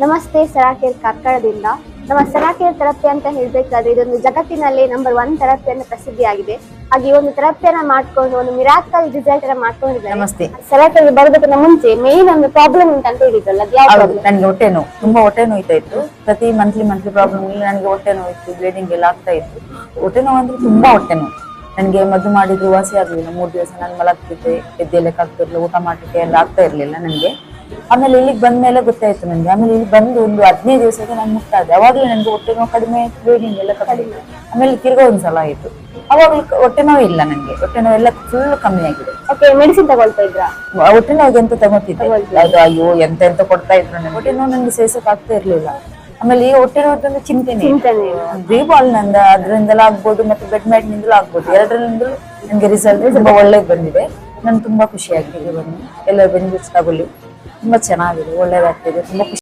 ನಮಸ್ತೆ ಸರಾಕೇರ್ ಕಾರ್ಕಳದಿಂದ. ನಮ್ಮ ಸರಾಕೇರ್ ಥೆರಪಿ ಅಂತ ಹೇಳ್ಬೇಕಾದ್ರೆ ಇದೊಂದು ಜಗತ್ತಿನಲ್ಲಿ ನಂಬರ್ 1 ಥೆರಪಿಯನ್ನು ಪ್ರಸಿದ್ಧಿಯಾಗಿದೆ. ಹಾಗೆ ಈ ಒಂದು ಥೆರಪಿಯನ್ನ ಮಾಡ್ಕೊಂಡು ಒಂದು ಮಿರಾಕಲ್ ರಿಸಲ್ಟ್ ಅನ್ನ ಮಾಡ್ಕೊಂಡಿದ್ದಾರೆ. ನಮಸ್ತೆ. ಸರಾಕೇರ್ಗೆ ಬರೋದಕ್ಕಿಂತ ಮುಂಚೆ ಮೇನ್ ಒಂದು ಪ್ರಾಬ್ಲಮ್ ಅಂತ ಹೇಳಿದ್ರಲ್ಲ, ಅದು ಯಾವ ಪ್ರಾಬ್ಲಮ್? ನನಗೆ ಹೊಟ್ಟೆ ನೋವು, ತುಂಬಾ ಹೊಟ್ಟೆ ನೋಯ್ತಾ ಇತ್ತು. ಪ್ರತಿ ಮಂತ್ಲಿ ಪ್ರಾಬ್ಲಮ್ ನನಗೆ ಹೊಟ್ಟೆ ನೋವು ಇತ್ತು, ಬ್ಲೀಡಿಂಗ್ ಎಲ್ಲ ಆಗ್ತಾ ಇತ್ತು. ಹೊಟ್ಟೆ ನೋವು ಅಂದ್ರೆ ತುಂಬಾ ಹೊಟ್ಟೆ ನೋವು. ನನಗೆ ಮದ್ದು ಮಾಡಿದ್ರು ವಾಸಿ ಆಗ್ಲಿಲ್ಲ. 3 ದಿವಸ ನಾನು ಮಲಗ್ತಿದ್ದೆ, ಎದ್ದೆಲ್ಲಕ್ಕೆ ಆಗ್ತಿರ್ಲಿಲ್ಲ, ಊಟ ಮಾಡ್ಲಿಕ್ಕೆ ಎಲ್ಲ ಆಗ್ತಾ ಇರ್ಲಿಲ್ಲ ನನಗೆ. ಆಮೇಲೆ ಇಲ್ಲಿಗೆ ಬಂದ ಮೇಲೆ ಗೊತ್ತಾಯ್ತು ನನಗೆ. ಆಮೇಲೆ ಇಲ್ಲಿ ಬಂದು ಒಂದು 15 ದಿವಸಕ್ಕೆ ನಾನು ಮುಕ್ತ ಆದೆ. ಅವಾಗಲೇ ನನಗೆ ಹೊಟ್ಟೆ ನೋವು ಕಡಿಮೆ ಆಯ್ತು, ಬ್ಲೀಡಿಂಗ್ ಎಲ್ಲ ಕಡಿಮೆ. ಆಮೇಲೆ ತಿರ್ಗಾ ಒಂದ್ಸಲ ಆಯ್ತು. ಅವಾಗಲೂ ಹೊಟ್ಟೆ ನೋವು ಇಲ್ಲ ನನಗೆ. ಹೊಟ್ಟೆ ನೋವು ಎಲ್ಲ ಫುಲ್ ಕಮ್ಮಿ ಆಗಿದೆ. ಓಕೆ, ಮೆಡಿಸಿನ್ ತಗೊಳ್ತಾ ಇದ್ರಾ? ಹೊಟ್ಟೆ ನೋವಿಗೆ ಎಂತ ತಗೋತಿದ್ದೆ, ಅದು ಅಯ್ಯೋ ಎಂತ ಕೊಡ್ತಾ ಇದ್ರು ನನಗೆ. ಹೊಟ್ಟೆ ನೋವು ನನಗೆ ಸೇರ್ಸಕ್ ಆಗ್ತಾ ಇರ್ಲಿಲ್ಲ. ಆಮೇಲೆ ಈ ಹೊಟ್ಟೆ ನೋವು ಚಿಂತೆನೆ ಬಾಲ್ ನಂದ ಅದ್ರಿಂದಲೂ ಆಗ್ಬೋದು, ಮತ್ತೆ ಬೆಡ್ ಮ್ಯಾಟ್ ನಿಂದಲೂ ಆಗ್ಬೋದು. ಎರಡರಿಂದಲೂ ನನಗೆ ರಿಸಲ್ಟ್ ತುಂಬಾ ಒಳ್ಳೇದು ಬಂದಿದೆ. ನನ್ಗೆ ತುಂಬಾ ಖುಷಿ ಆಗಿದೆ. ಬಂದು ಎಲ್ಲ ಬೆನಿಫಿಟ್ಸ್ ತಗೊಳ್ಳಿ, ತುಂಬಾ ಚೆನ್ನಾಗಿದೆ, ಒಳ್ಳೇದಾಗ್ತಿದೆ, ತುಂಬಾ ಖುಷಿ.